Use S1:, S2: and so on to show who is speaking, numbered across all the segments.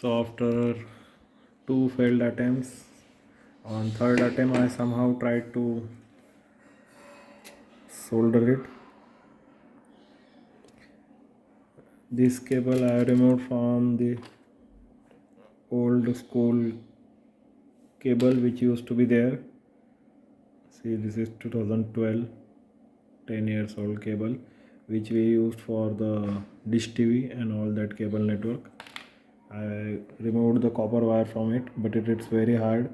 S1: So after two failed attempts, on third attempt I somehow tried to solder it. This cable I removed from the old school cable which used to be there. See, this is 2012, 10 years old cable which we used for the dish TV and all that cable network. I removed the copper wire from it, but it's very hard,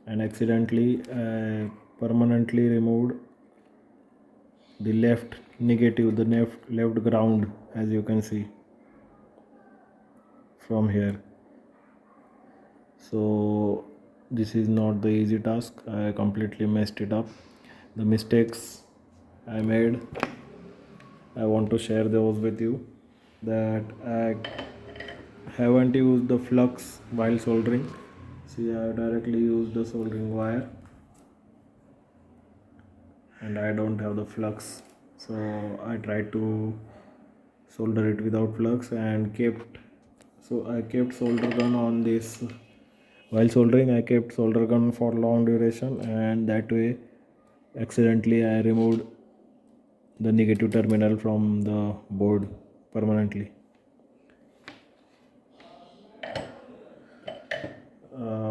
S1: and accidentally permanently removed the left negative, the left ground, as you can see from here. So this is not the easy task. I completely messed it up. The mistakes I made, I want to share those with you. That I haven't used the flux while soldering. See, I directly used the soldering wire and I don't have the flux, so I tried to solder it without flux and I kept solder gun on this. While soldering, I kept solder gun for long duration, and that way accidentally I removed the negative terminal from the board permanently.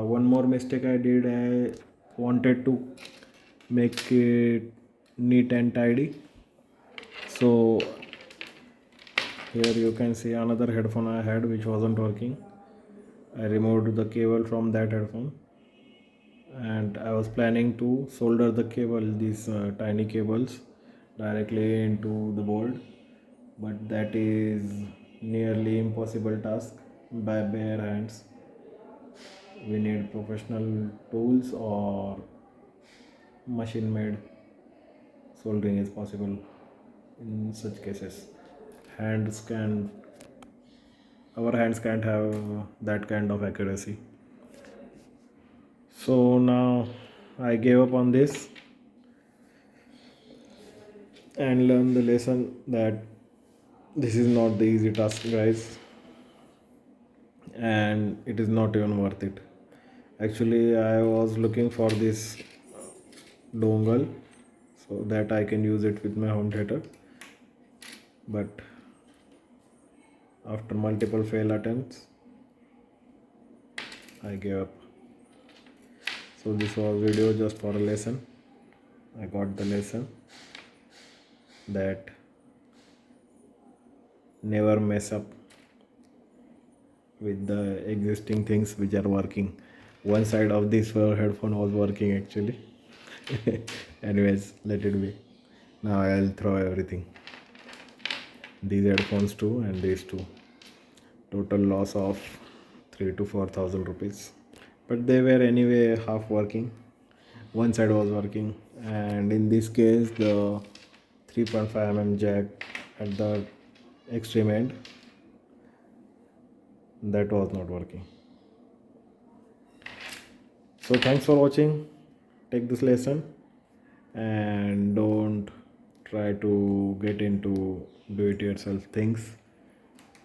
S1: One more mistake I did, I wanted to make it neat and tidy. So here you can see another headphone I had which wasn't working. I removed the cable from that headphone and I was planning to solder the cable, these tiny cables, directly into the board, but that is nearly impossible task by bare hands. We need professional tools or machine made soldering is possible in such cases. Hands can Our hands can't have that kind of accuracy. So now I gave up on this and learned the lesson that this is not the easy task, guys, and it is not even worth it. Actually, I was looking for this dongle so that I can use it with my home theater, but after multiple fail attempts, I gave up. So this was video just for a lesson. I got the lesson that never mess up with the existing things which are working. One side of this headphone was working actually. Anyways, let it be. Now I'll throw everything. These headphones too and these two. Total loss of 3 to 4,000 rupees. But they were anyway half working. One side was working, and in this case the 3.5 mm jack at the extreme end, that was not working. So thanks for watching. Take this lesson and don't try to get into do it yourself things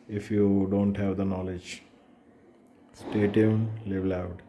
S1: if you don't have the knowledge. Stay tuned, live loud.